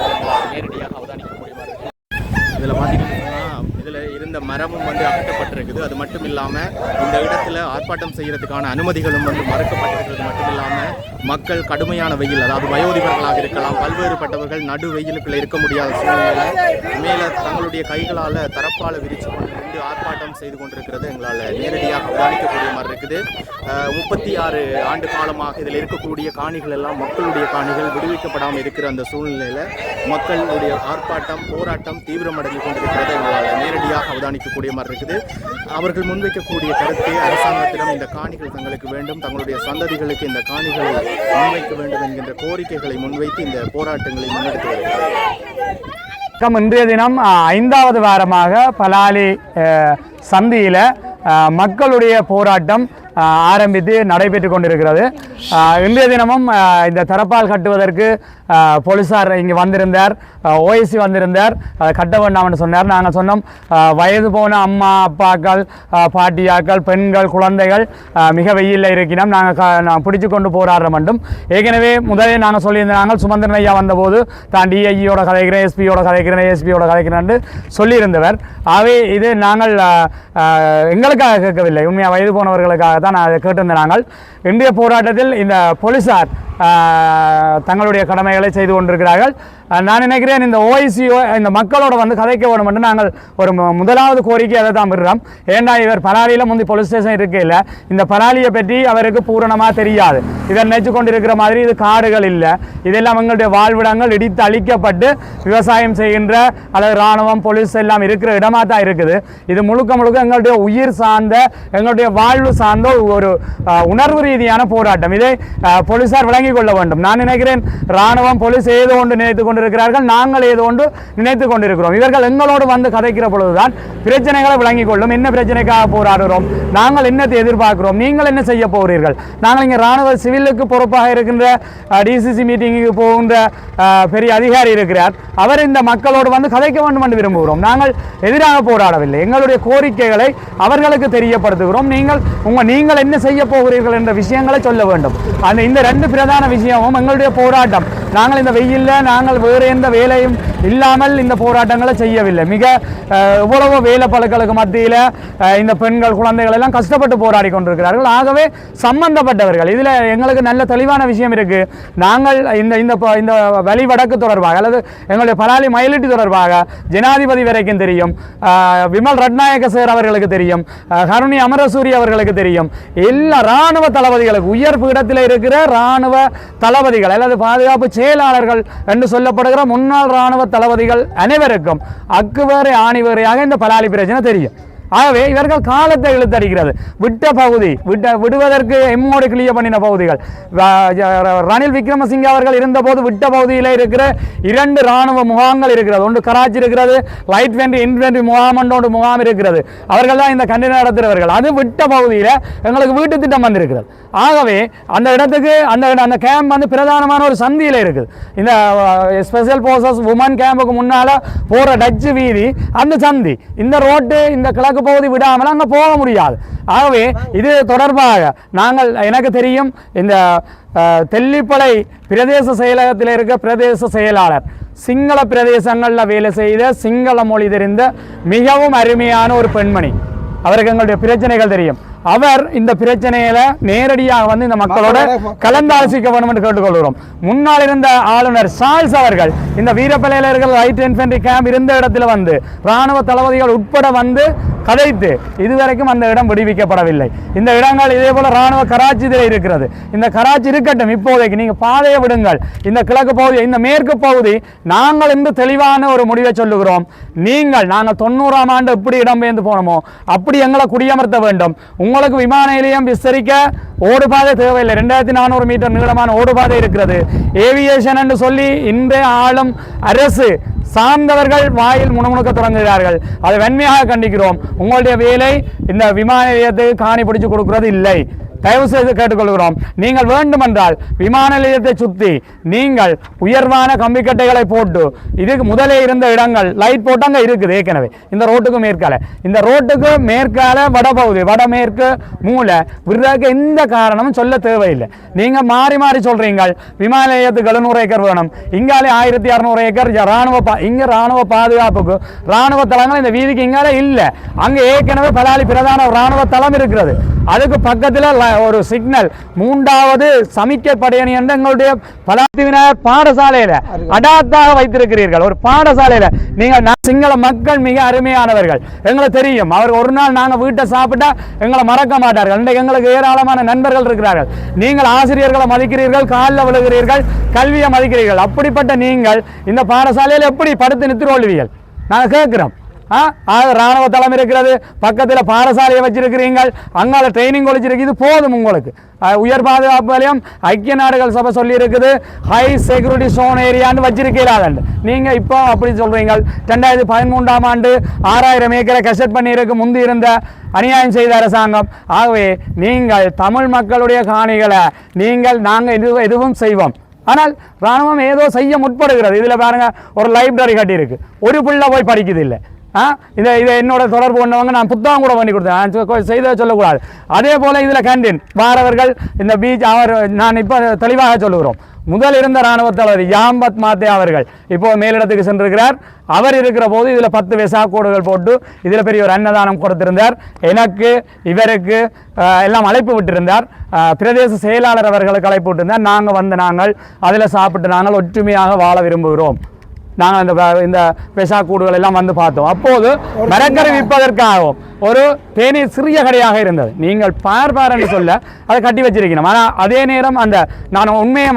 நேரடியாக அவதானிக்கக்கூடிய மாதிரி இருக்குது. இதில் பார்த்தீங்கன்னா இதில் இருந்த மரமும் வந்து அகற்றப்பட்டிருக்குது. அது மட்டும் இல்லாமல் இந்த இடத்துல ஆர்ப்பாட்டம் செய்கிறதுக்கான அனுமதிகளும் வந்து மறுக்கப்பட்டிருக்கிறது மட்டும் இல்லாமல் மக்கள் கடுமையான வெயில், அதாவது வயோதிபர்களாக இருக்கலாம், பல்வேறுபட்டவர்கள் நடு வெயிலுக்குள்ள இருக்க முடியாத சூழ்நிலை மேலே தங்களுடைய கைகளால் தரப்பால் விரித்து கொண்டு ஆர்ப்பாட்டம் செய்து கொண்டிருக்கிறது எங்களால் நேரடியாக அவதானிக்கக்கூடிய மாதிரி இருக்குது. 36 ஆண்டு காலமாக இதில் இருக்கக்கூடிய காணிகள் எல்லாம் மக்களுடைய காணிகள் விடுவிக்கப்படாமல் இருக்கிற அந்த சூழ்நிலையில் மக்களுடைய ஆர்ப்பாட்டம் போராட்டம் தீவிரமடைந்து கொண்டிருக்கிறது எங்களால் நேரடியாக அவதானிக்கக்கூடிய மாதிரி இருக்குது. அவர்கள் முன்வைக்கக்கூடிய கருத்து அரசாங்கத்திடம் இந்த காணிகள் தங்களுக்கு வேண்டும், தங்களுடைய சந்ததிகளுக்கு இந்த காணிகளை முன்வைக்க வேண்டும் என்கின்ற கோரிக்கைகளை முன்வைத்து இந்த போராட்டங்களை முன்னெடுத்து வருகிறார்கள். இன்றைய தினம் 5வது வாரமாக பலாலி சந்தியில் மக்களுடைய போராட்டம் ஆரம்பித்து நடைபெற்று கொண்டிருக்கிறது. இன்றைய தினமும் இந்த தரப்பால் கட்டுவதற்கு போலீஸார் இங்கே வந்திருந்தார், ஓஎஸ்சி வந்திருந்தார், கட்ட வேண்டாம்னு சொன்னார். நாங்கள் சொன்னோம் வயது போன அம்மா அப்பாக்கள் பாட்டியாக்கள் பெண்கள் குழந்தைகள் மிக வெயிலில் இருக்கிறோம், நாங்கள் பிடிச்சு கொண்டு போராடுற மட்டும். ஏற்கனவே முதலே நாங்கள் சொல்லியிருந்தாங்க, சுமந்திரன் ஐயா வந்தபோது தான் டிஐயோட கதைக்கிறேன், எஸ்பியோட கதைக்கிறேன், ஏஎஸ்பியோட கதைக்கிறேன்னு சொல்லியிருந்தவர். ஆகவே இது நாங்கள் எங்களுக்காக கேட்கவில்லை, உண்மையாக வயது போனவர்களுக்காக தான் அதை கேட்டிருந்த நாங்கள். இன்றைய போராட்டத்தில் இந்த போலீஸார் தங்களுடைய கடமைகளை செய்து கொண்டிருக்கிறார்கள். நான் நினைக்கிறேன் இந்த ஓஐசியோ இந்த மக்களோட வந்து கதைக்க வேணும் என்று நாங்கள் ஒரு முதலாவது கோரிக்கை அதை தான் விடுறோம். ஏன்னா இவர் பலாலியில் முந்தி போலீஸ் ஸ்டேஷன் இருக்கையில் இந்த பலாலியை பற்றி அவருக்கு பூரணமாக தெரியாது. இதை நினைச்சு கொண்டிருக்கிற மாதிரி இது காடுகள் இல்லை, இதெல்லாம் எங்களுடைய வாழ்விடங்கள் இடித்து அழிக்கப்பட்டு விவசாயம் செய்கின்ற அல்லது இராணுவம் போலீஸ் எல்லாம் இருக்கிற இடமாக தான் இருக்குது. இது முழுக்க முழுக்க எங்களுடைய உயிர் சார்ந்த எங்களுடைய வாழ்வு சார்ந்த ஒரு உணர்வு ரீதியான போராட்டம். இதை போலீஸார் விளங்கிக் கொள்ள வேண்டும். நான் நினைக்கிறேன் இராணுவம் போலீஸ் ஏதோ ஒன்று நினைத்துக் கொண்டிருக்கிறார்கள், நாங்கள் ஏதோ ஒன்று நினைத்துக் கொண்டிருக்கிறோம். இவர்கள் எங்களோடு வந்து கதைக்கிற பொழுதுதான் பிரச்சனைகளை விளங்கிக் கொள்ளும். என்ன பிரச்சனைக்காக போராடுகிறோம், நாங்கள் என்னத்தை எதிர்பார்க்கிறோம், நீங்கள் என்ன செய்ய போகிறீர்கள். நாங்கள் இங்கே இராணுவ சிவிலுக்கு பொறுப்பாக இருக்கின்ற டிசிசி மீட்டிங்குக்கு போகின்ற பெரிய அதிகாரி இருக்கிறார், அவர் இந்த மக்களோடு வந்து கதைக்க வேண்டும் என்று விரும்புகிறோம். நாங்கள் எதிராக போராடவில்லை, எங்களுடைய கோரிக்கைகளை அவர்களுக்கு தெரியப்படுத்துகிறோம். நீங்கள் என்ன செய்ய போகிறீர்கள் என்ற விஷயங்களை சொல்ல வேண்டும். இந்த 2 பிரதான விஷயமும் எங்களுடைய போராட்டம். நாங்கள் இந்த வெயிலில் நாங்கள் வேறு எந்த வேலையும் இல்லாமல் இந்த போராட்டங்களை செய்யவில்லை. மிக எவ்வளவோ வேலை பழுக்களுக்கு மத்தியில் இந்த பெண்கள் குழந்தைகள் எல்லாம் கஷ்டப்பட்டு போராடி கொண்டிருக்கிறார்கள். ஆகவே சம்பந்தப்பட்டவர்கள் இதில் எங்களுக்கு நல்ல தெளிவான விஷயம் இருக்குது. நாங்கள் இந்த வழி வடக்கு தொடர்பாக அல்லது எங்களுடைய பலாலி மயிலிட்டி தொடர்பாக ஜனாதிபதி வரைக்கும் தெரியும், விமல் ரட்நாயக்க சார் அவர்களுக்கு தெரியும், கருணி அமரசூரி அவர்களுக்கு தெரியும், எல்லா இராணுவ தளபதிகளுக்கு உயர் பீடத்தில் இருக்கிற இராணுவ தளபதிகள் அல்லது பாதுகாப்பு செயலாளர்கள் என்று சொல்லப்படுகிற முன்னாள் இராணுவ தளபதிகள் அனைவருக்கும் அக்குவேறு ஆணிவேறையாக இந்த பலாலி பிரச்சனை தெரியும். ஆகவே இவர்கள் காலத்தை இழுத்தடிக்கிறது. விட்ட பகுதி விடுவதற்கு எம்மோடு கிளியர் பண்ணின பகுதிகள், ரணில் விக்ரமசிங்கே அவர்கள் இருந்தபோது விட்ட பகுதியில் இருக்கிற 2 இராணுவ முகாம்கள் இருக்கிறது. ஒன்று கராச்சி இருக்கிறது, லைட் வென்ட்ரி இன்வென்ட்ரி முகாம் ஒன்று முகாம் இருக்கிறது. அவர்கள் தான் இந்த கண்டின நடத்துகிறவர்கள். அது விட்ட பகுதியில் எங்களுக்கு வீட்டு திட்டம் வந்திருக்கிறது. ஆகவே அந்த இடத்துக்கு அந்த கேம்ப் வந்து பிரதானமான ஒரு சந்தியில் இருக்குது. இந்த ஸ்பெஷல் போர்சஸ் உமன் கேம்புக்கு முன்னால் போகிற டச்சு வீதி அந்த சந்தி, இந்த ரோட்டு இந்த கிழக்கு பகுதி விடாமல் அங்கே போக முடியாது. ஆகவே இது தொடர்பாக எனக்கு தெரியும், இந்த தெல்லிப்பளை பிரதேச செயலகத்தில் இருக்க பிரதேச செயலாளர் சிங்கள பிரதேசங்களில் வேலை செய்த சிங்கள மொழி தெரிந்த மிகவும் அருமையான ஒரு பெண்மணி, அவருக்கு எங்களுடைய பிரச்சனைகள் தெரியும். அவர் இந்த பிரச்சனையில நேரடியாக வந்து இந்த மக்களோட கலந்தாலோசிக்க வேண்டும் என்று கேட்டுக்கொள்கிறோம். முன்னால் இருந்த ஆளுநர் சார்ல்ஸ் அவர்கள் இந்த வீரப்பலையில் இருக்கிற லைட் இன்ஃபென்ட்ரி கேம்ப் இருந்த இடத்துல வந்து இராணுவ தளபதிகள் உட்பட வந்து கதைத்து இதுவரைக்கும் அந்த இடம் விடுவிக்கப்படவில்லை. இந்த இடங்கள் இதே போல இராணுவ கராச்சி இருக்கிறது. இந்த கராச்சி இருக்கட்டும், இப்போதைக்கு நீங்க பாதையை விடுங்கள். இந்த கிழக்கு பகுதி இந்த மேற்கு பகுதி நாங்கள் இன்று தெளிவான ஒரு முடிவை சொல்லுகிறோம். நாங்கள் 90ஆம் ஆண்டு எப்படி இடம்பெயர்ந்து போனோமோ அப்படி எங்களை குடியமர்த்த வேண்டும். உங்களுக்கு விமான நிலையம் விஸ்தரிக்க ஓடுபாதை தேவையில்லை. 2400 மீட்டர் நீளமான ஓடுபாதை இருக்கிறது. ஏவியேஷன் என்று சொல்லி இன்றைய ஆளும் அரசு சார்ந்தவர்கள் வாயில் முணுமுணுக்க தொடங்குகிறார்கள். அதை வன்மையாக கண்டிக்கிறோம். உங்களுடைய வேலை இந்த விமான நிலையத்துக்கு காணி பிடிச்சு கொடுக்கிறது இல்லை. தயவு செய்து கேட்டுக்கொள்கிறோம். நீங்கள் வேண்டுமென்றால் விமான நிலையத்தை சுற்றி நீங்கள் உயர்வான கம்பிக்கட்டைகளை போட்டு இதுக்கு முதலே இருந்த இடங்கள் லைட் போட்டாங்க இருக்குது. ஏற்கனவே இந்த ரோட்டுக்கு மேற்கால வடபகுதி வடமேற்கு மூலை விடுறதுக்கு எந்த காரணமும் சொல்ல தேவையில்லை. நீங்க மாறி மாறி சொல்றீங்க விமான நிலையத்துக்கு 700 ஏக்கர் வேணும், இங்காலே 1600 ஏக்கர் இங்க ராணுவ பாதுகாப்புக்கு ராணுவ தளங்கள் இந்த வீதிக்கு இங்கால இல்ல. அங்க ஏற்கனவே பலாலி பிரதான ராணுவ தளம் இருக்கிறது. அதுக்கு பக்கத்துல ஒரு சிக்னல் 3வது சமிக்கை படையணி என்று எங்களுடைய பலாத்தி விநாயகர் பாடசாலையில அடாத்தாக வைத்திருக்கிறீர்கள். ஒரு பாடசாலையில நீங்க சிங்கள மக்கள் மிக அருமையானவர்கள், எங்களுக்கு தெரியும். அவர் ஒரு நாள் நாங்க வீட்டை சாப்பிட்டா எங்களை மறக்க மாட்டார்கள். இன்றைக்கு எங்களுக்கு ஏராளமான நண்பர்கள் இருக்கிறார்கள். நீங்கள் ஆசிரியர்களை மதிக்கிறீர்கள், காலில் விழுகிறீர்கள், கல்வியை மதிக்கிறீர்கள். அப்படிப்பட்ட நீங்கள் இந்த பாடசாலையில் எப்படி படுத்து நிறுத்திக்கொள்வீர்கள்? நாங்கள் கேட்கிறோம். ராணுவ தளம் இருக்கிறது, பக்கத்தில் பாடசாலையை வச்சிருக்கிறீர்கள், அங்கால ட்ரைனிங் ஒழிச்சிருக்கு. இது போதும் உங்களுக்கு. உயர் பாதுகாப்பு வலயம் ஐக்கிய நாடுகள் சபை சொல்லி இருக்குது ஹை செக்யூரிட்டி சோன் ஏரியான்னு வச்சிருக்கிறாங்க. நீங்க இப்போ அப்படி சொல்றீங்க. 2013ஆம் ஆண்டு 6000 ஏக்கரை கசெட் பண்ணியிருக்கு முந்தி இருந்த அநியாயம் செய்த அரசாங்கம். ஆகவே நீங்கள் தமிழ் மக்களுடைய காணிகளை நாங்கள் எதுவும் செய்வோம். ஆனால் ராணுவம் ஏதோ செய்ய முற்படுகிறது. இதுல பாருங்க, ஒரு லைப்ரரி கட்டி இருக்கு, ஒரு பிள்ளை போய் படிக்குது இல்லை. இதை என்னோட தொடர்பு கொண்டவங்க நான் புத்தகம் கூட பண்ணி கொடுத்தேன், செய்த சொல்லக்கூடாது. அதே போல இதில் கேண்டீன் வாரவர்கள் இந்த பீச் நான் இப்போ தெளிவாக சொல்லுகிறோம். முதல் இருந்த இராணுவ தளபதி யாம்பத் மாத்தே அவர்கள் இப்போ மேலிடத்துக்கு சென்றிருக்கிறார். அவர் இருக்கிற போது இதில் 10 வெசா கோடுகள் போட்டு இதில் பெரிய ஒரு அன்னதானம் கொடுத்திருந்தார். எனக்கு இவருக்கு எல்லாம் அழைப்பு விட்டிருந்தார். பிரதேச செயலாளர் அவர்களுக்கு அழைப்பு விட்டிருந்தார். நாங்கள் அதில் சாப்பிட்டு நாங்கள் ஒற்றுமையாக வாழ விரும்புகிறோம். நாங்கள் இந்த பெசா கூடுகள் எல்லாம் வந்து பார்த்தோம். அப்போது மரக்கறி விற்பதற்காகவும் ஒரு தேநீர் சிறிய கடையாக இருந்தது. நீங்கள் பார் என்று சொல்ல அதை கட்டி வச்சிருக்கணும். ஆனால் அதே நேரம் நான் உண்மையை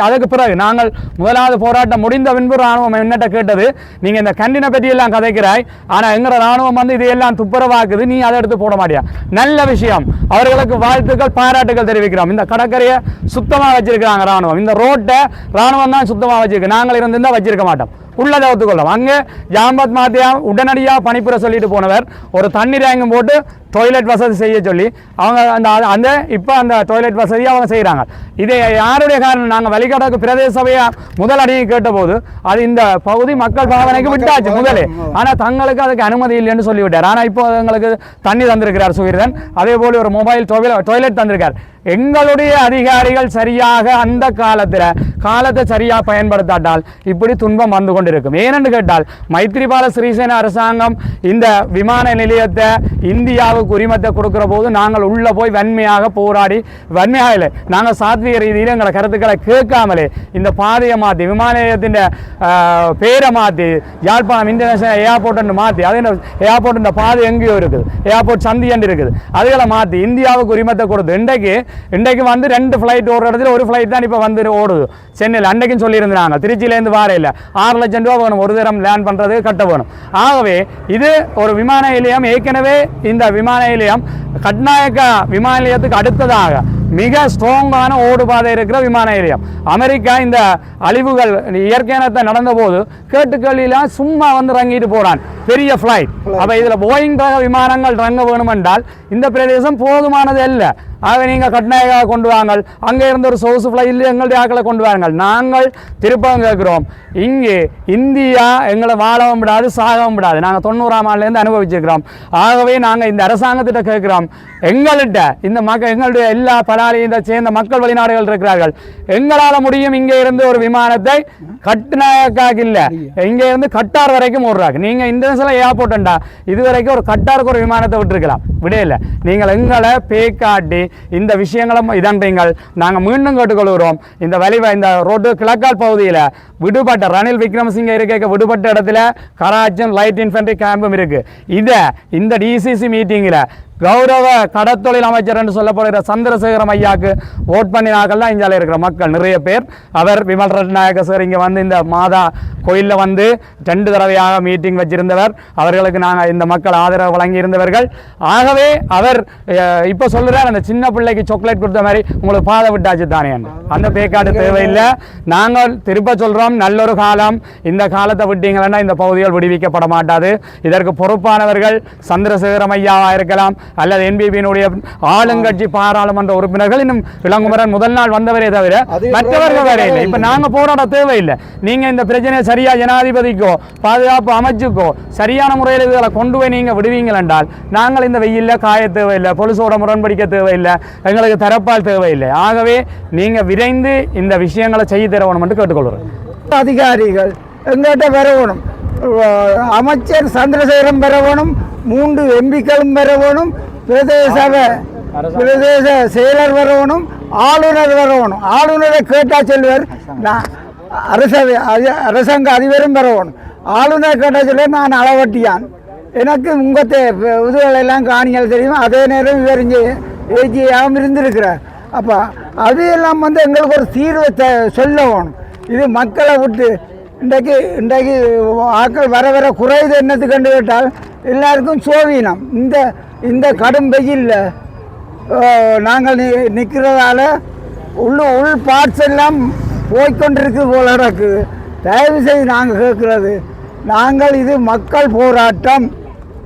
அதுக்கு பிறகு நாங்கள் முதலாவது போராட்டம் முடிந்த பின்பு ராணுவம் என்னட்ட கேட்டது, நீங்கள் இந்த கண்டினை பற்றியெல்லாம் கதைக்கிறாய், ஆனால் எங்களோட ராணுவம் வந்து இதையெல்லாம் துப்புரவாக்குது, நீ அதை எடுத்து போட மாட்டியா. நல்ல விஷயம், அவர்களுக்கு வாழ்த்துக்கள் பாராட்டுகள் தெரிவிக்கிறோம். இந்த கடற்கரையை சுத்தமாக வச்சிருக்கிறாங்க ராணுவம். இந்த ரோட்டை ராணுவம் தான் சுத்தமாக வச்சிருக்கு, நாங்கள் இருந்திருந்தால் வச்சிருக்க மாட்டோம். உள்ளதை ஒத்துக்கொள்ளும். அங்கே ஜாம்பத் மாத்தியா உடனடியாக பணிப்புற சொல்லிட்டு போனவர் ஒரு தண்ணீர் டேங்கும் போட்டு டாய்லெட் வசதி செய்ய சொல்லி அவங்க இப்போ அந்த டாய்லெட் வசதியை அவங்க செய்கிறாங்க. இதை யாருடைய காரணம்? நாங்கள் வழிகாட்டுக்கு பிரதேச சபையை முதல் அடியை கேட்டபோது அது இந்த பகுதி மக்கள் பாவனைக்கு விட்டாச்சு முதலே. ஆனால் தங்களுக்கு அதுக்கு அனுமதி இல்லைன்னு சொல்லிவிட்டார். ஆனால் இப்போ எங்களுக்கு தண்ணி தந்திருக்கிறார் சுகிர்தன். அதே போல ஒரு மொபைல் டாய்லெட் தந்திருக்கார். எங்களுடைய அதிகாரிகள் சரியாக அந்த காலத்தை சரியாக பயன்படுத்தாட்டால் இப்படி துன்பம் வந்து கொண்டிருக்கும். ஏனென்று கேட்டால் மைத்ரிபால சிறிசேன அரசாங்கம் இந்த விமான நிலையத்தை இந்தியாவுக்கு உரிமத்தை கொடுக்கிற போது நாங்கள் உள்ள போய் வன்மையாக போராடி, வன்மையாக இல்லை, நாங்கள் சாத்வீக ரீதியில் எங்களை கருத்துக்களை கேட்காமலே இந்த பாதையை மாற்றி விமான நிலையத்தின் பேரை மாற்றி யாழ்ப்பாணம் இன்டர்நேஷனல் ஏர்போர்ட் மாற்றி அதே ஏர்போர்ட் இந்த பாதை எங்கேயோ இருக்குது, ஏர்போர்ட் சந்தி என்று இருக்குது, அதுகளை மாற்றி இந்தியாவுக்கு உரிமத்தை கொடுத்து இன்றைக்கு வந்து 2 ஃப்ளைட் ஓடுற இடத்துல ஒரு ஃப்ளைட் தான் இப்போ வந்து ஓடுது சென்னையில். அன்றைக்கும் சொல்லியிருந்தாங்க திருச்சியிலேருந்து வார இல்லை 6 லட்சம் ரூபா வேணும் ஒரு தரம் லேண்ட் பண்ணுறது கட்ட வேணும். ஆகவே இது ஒரு விமான நிலையம். ஏற்கனவே இந்த விமான நிலையம் கட்நாயக்கா விமான நிலையத்துக்கு அடுத்ததாக மிக ஸ்ட்ராங்கான ஓடுபாதை இருக்கிற விமான நிலையம். அமெரிக்கா இந்த அழிவுகள் இயற்கையானத்தை நடந்த போது கேட்டுக்கள்லாம் சும்மா வந்து இறங்கிட்டு போறான் பெரிய ஃப்ளைட். அப்ப இதுல போயிங் விமானங்கள் இறங்க வேணும் என்றால் இந்த பிரதேசம் போதுமானது அல்ல. ஆக நீங்கள் கட்நாயகா கொண்டு வாங்கள், அங்கே இருந்து ஒரு சோர்ஸ் ஃப்ளைட் எங்களுடைய ஆக்களை கொண்டு வாங்கள். நாங்கள் திருப்பம் கேட்கிறோம், இங்கே இந்தியா எங்களை வாழவும் விடாது சாகவும் விடாது. நாங்கள் 90ஆம் ஆண்டுலேருந்து அனுபவிச்சிருக்கிறோம். ஆகவே நாங்கள் இந்த அரசாங்கத்திட்ட கேட்கிறோம், எங்கள்கிட்ட இந்த எங்களுடைய எல்லா பலாலியை சேர்ந்த மக்கள் வெளிநாடுகள் இருக்கிறார்கள், எங்களால் முடியும் இங்கே இருந்து ஒரு விமானத்தை கட்நாயக்காக்கு இல்லை இங்கே இருந்து கட்டார் வரைக்கும் ஓடுறாங்க. நீங்கள் இன்டர்நேஷனல் ஏர்போர்ட்டா இதுவரைக்கும் ஒரு கட்டாருக்கு ஒரு விமானத்தை விட்டுருக்கலாம், விடையில்லை. நீங்கள் எங்களை பேக்காட்டி இந்த விஷயங்களும் இதன்றீங்கள். நாங்கள் மீண்டும் கேட்டுக்கொள்கிறோம், இந்த ரோடு கிழக்கால் பகுதியில் விடுபட்ட ரணில் விக்ரமசிங்க இருக்க விடுபட்ட இடத்துல கராச்சும் லைட் இன்ஃபென்ட்ரி கேம்பும் இருக்கு. இந்த டிசிசி மீட்டிங்கில் கௌரவ கடத்தொழில் அமைச்சர் என்று சொல்லப்படுகிற சந்திரசேகரம் ஐயாவுக்கு ஓட் பண்ணினாக்கள்லாம் இந்தியாவில் இருக்கிற மக்கள் நிறைய பேர். அவர் விமல் ரட்நாயக்க சார் இங்கே வந்து இந்த மாதா கோயிலில் வந்து 2 தடவையாக மீட்டிங் வச்சிருந்தவர். அவர்களுக்கு நாங்கள் இந்த மக்கள் ஆதரவு வழங்கி இருந்தவர்கள். ஆகவே ஆகவே அவர் இப்போ சொல்கிறார் அந்த சின்ன பிள்ளைக்கு சாக்லேட் கொடுத்த மாதிரி உங்களுக்கு பாதை விட்டாச்சு தானே அந்த பேக்காடு தேவையில்லை. நாங்கள் திருப்ப சொல்கிறோம், நல்லொரு காலம். இந்த காலத்தை விட்டீங்கன்னா இந்த பகுதிகள் விடுவிக்கப்பட மாட்டாது. இதற்கு பொறுப்பானவர்கள் சந்திரசேகரம் ஐயாவாக இருக்கலாம் அல்லது என்பிபியினுடைய ஆளுங்கட்சி பாராளுமன்ற உறுப்பினர்கள். இன்னும் இளங்குமரன் முதல் நாள் வந்தவரே தவிர மற்றவர்கள் வர இல்லை. இப்போ நாங்கள் போராட தேவையில்லை. நீங்கள் இந்த பிரச்சனையை சரியாக ஜனாதிபதிக்கோ பாதுகாப்பு அமைச்சுக்கோ சரியான முறையில் இதுகளை கொண்டு போய் நீங்கள் விடுவீங்கள் என்றால் நாங்கள் இந்த வெயிலில் காய தேவையில்லை, பொலிசோட முரண்படிக்க தேவையில்லை, எங்களுக்கு தரப்பால் தேவையில்லை. ஆகவே நீங்கள் விரைந்து இந்த விஷயங்களை செய்ய தரணும் என்று கேட்டுக்கொள்கிறேன். அதிகாரிகள் எங்கிட்ட வரணும், அமைச்சர் சந்திரசேகரம் வரணும், 3 எம்பிக்களும் வரணும், பிரதேச செயலர் வரணும், ஆளுநர் வரணும். ஆளுநரை கேட்டா சொல்லுவார் நான் அரசாங்க அதிபரும் வரணும். ஆளுநர் கேட்டா சொல்லுவார் நான் அளவட்டியான், எனக்கு உங்கத்தை இதுகளெல்லாம் காணிகள் தெரியும், அதே நேரம் இவர் இங்கே ஏஜியாகவும் இருந்திருக்கிறார். அப்போ அதையெல்லாம் வந்து எங்களுக்கு ஒரு தீர்வை சொல்ல வேணும். இது மக்களை விட்டு இன்றைக்கு ஆக்கள் வர வர குறைது என்னத்து கண்டு விட்டால் எல்லாருக்கும் சோவீனம். இந்த கடும் வெயிலில் நாங்கள் நிற்கிறதால உள் பார்ட்ஸ் எல்லாம் போய்கொண்டிருக்கு போல இருக்குது. தயவு செய்து நாங்கள் கேட்குறது, நாங்கள் இது மக்கள் போராட்டம்,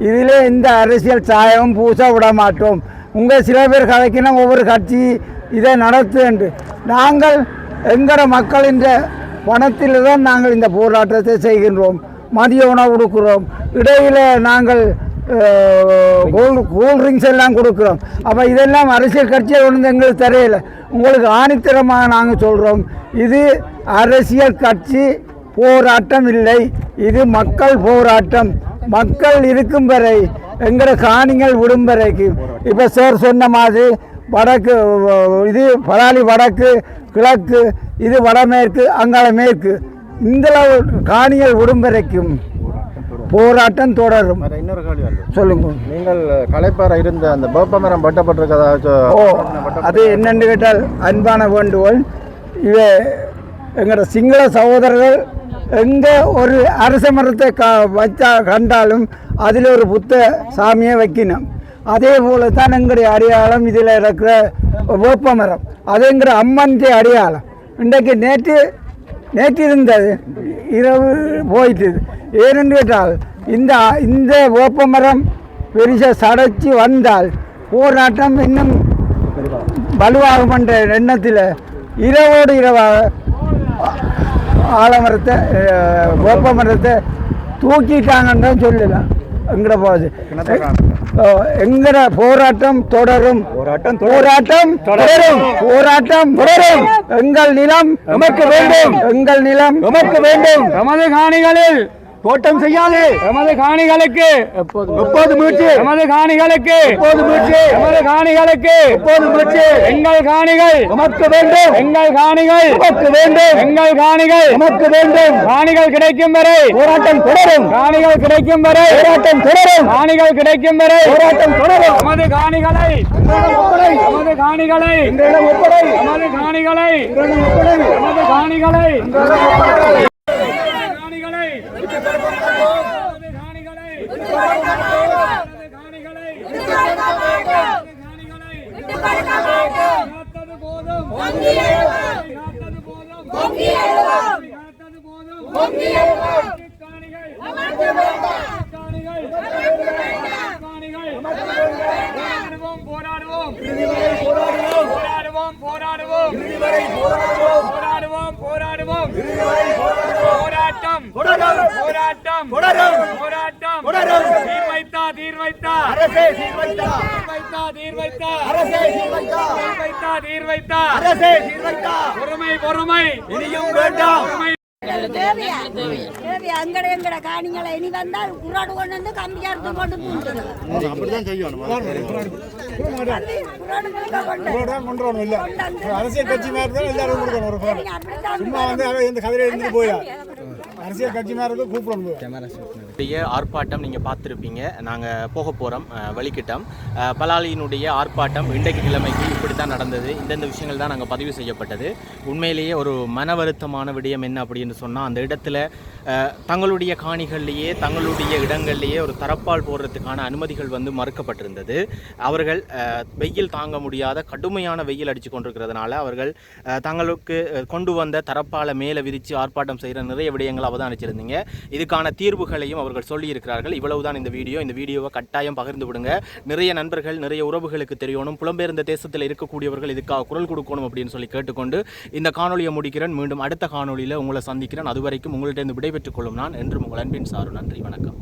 இதில் எந்த அரசியல் சாயமும் பூச விட மாட்டோம். உங்கள் சில பேர் கதைக்கினா ஒவ்வொரு கட்சி இதை நடத்து என்று, நாங்கள் எங்களோட மக்களின் பணத்தில் தான் நாங்கள் இந்த போராட்டத்தை செய்கின்றோம். மதிய உணவு கொடுக்குறோம், இடையில் நாங்கள் கூல்ட்ரிங்க்ஸ் எல்லாம் கொடுக்குறோம். அப்போ இதெல்லாம் அரசியல் கட்சியை ஒன்று எங்களுக்கு தெரியல. உங்களுக்கு ஆணித்தரமாக நாங்கள் சொல்கிறோம், இது அரசியல் கட்சி போராட்டம் இல்லை, இது மக்கள் போராட்டம். மக்கள் இருக்கும் வரை எங்களோட காணிகள் விடும் வரைக்கும். இப்போ சார் சொன்ன மாதிரி வடக்கு இது பலாலி வடக்கு, கிழக்கு, இது வடமேற்கு, அங்காள மேற்கு, இந்த காணிகள் விடும் வரைக்கும் போராட்டம் தொடரும். இன்னொரு கேள்வி சொல்லுங்க. நீங்கள் களைப்பாறை இருந்த அந்த வேப்பமரம் வெட்டப்பட்டிருக்கதா? அது என்னென்னு கேட்டால் அன்பான வேண்டுகோள், இவ எங்களோட சிங்கள சகோதரர்கள் எங்கே ஒரு அரச மரத்தை வச்சா கண்டாலும் அதில் ஒரு புத்த சாமியை வைக்கணும். அதே போல தான் எங்களுடைய அடையாளம் இதில் இருக்கிற வேப்பமரம், அது எங்கிற அம்மன் அடையாளம். இன்றைக்கு நேற்று இருந்தது, இரவு போயிட்டு. ஏனென்று கேட்டால் இந்த வேப்பமரம் பெருசாக சடைச்சி வந்தால் போராட்டம் இன்னும் வலுவாகும் என்ற எண்ணத்தில் இரவோடு இரவாக ஆலமரத்தை வேப்பமரத்தை தூக்கிட்டாங்கன்னு சொல்லலாம். எங்கட போகுது எங்கட போராட்டம் தொடரும், போராட்டம் தொடரும், போராட்டம் தொடரும். எங்கள் நிலம் நமக்கு வேண்டும், எங்கள் நிலம் நமக்கு வேண்டும். நமது காணிகளில் தோட்டம் செய்யாது, நமது காணிகளுக்கு எப்போது மீட்சி, நமது காணிகளுக்கு எப்போது மீட்சி, நமது காணிகளுக்கு எப்போது மீட்சி. எங்கள் காணிகள் நமக்கு வேண்டும், எங்கள் காணிகள் நமக்கு வேண்டும், எங்கள் காணிகள் நமக்கு வேண்டும். காணிகள் கிடைக்கும் வரை போராட்டம் தொடரும், காணிகள் கிடைக்கும் வரை போராட்டம் தொடரும், காணிகள் கிடைக்கும் வரை போராட்டம் தொடரும். நமது காணிகளை, நமது காணிகளை, ஒப்படை, நமது காணிகளை, ஒப்படை, நமது காணிகளை, எங்கட காணிகளை இனி வந்தால் உராடு கொண்டு வந்து கம்பியாரத்து போட்டு அரசியல் கட்சி மாதிரி தான் எல்லாரும் கொடுக்கணும். சும்மா வந்து இந்த கதிரை எழுந்துட்டு போயா அரசியல் கட்சி மாதிரி கூப்பிடணும். ஆர்ப்பாட்டம் நீங்கள் பார்த்துருப்பீங்க. நாங்கள் போக போகிறோம் வெளிக்கிட்டோம். பலாலியினுடைய ஆர்ப்பாட்டம் இன்றைக்கு கிழமைக்கு இப்படி தான் நடந்தது. இந்தந்த விஷயங்கள் தான் நாங்கள் பதிவு செய்யப்பட்டது. உண்மையிலேயே ஒரு மன வருத்தமான விடயம் என்ன அப்படின்னு சொன்னால், அந்த இடத்துல தங்களுடைய காணிகள்லேயே தங்களுடைய இடங்கள்லேயே ஒரு தரப்பால் போடுறதுக்கான அனுமதிகள் வந்து மறுக்கப்பட்டிருந்தது. அவர்கள் வெயில் தாங்க முடியாத கடுமையான வெயில் அடித்து கொண்டிருக்கிறதுனால அவர்கள் தங்களுக்கு கொண்டு வந்த தரப்பாலை மேலே விரித்து ஆர்ப்பாட்டம் செய்கிற நிறைய விடயங்கள் அவதானிச்சிருந்தீங்க. இதுக்கான தீர்வுகளையும் அவர்கள் சொல்லியிருக்கிறார்கள். இவ்வளவுதான் இந்த வீடியோ. இந்த வீடியோவை கட்டாயம் பகிர்ந்து விடுங்க. நிறைய நண்பர்கள், நிறைய உறவுகளுக்கு தெரியணும். புலம்பெயர்ந்த தேசத்தில் இருக்கக்கூடியவர்கள் இதுக்காக குரல் கொடுக்கணும் அப்படின்னு சொல்லி கேட்டுக்கொண்டு இந்த காணொலியை முடிக்கிறேன். மீண்டும் அடுத்த காணொலியில் உங்களை சந்திக்கிறேன். அதுவரைக்கும் உங்கள்கிட்ட விடைபெற்றுக் கொள்ளும் நான் என்றும் உங்கள் அன்பின் சாரு. நன்றி, வணக்கம்.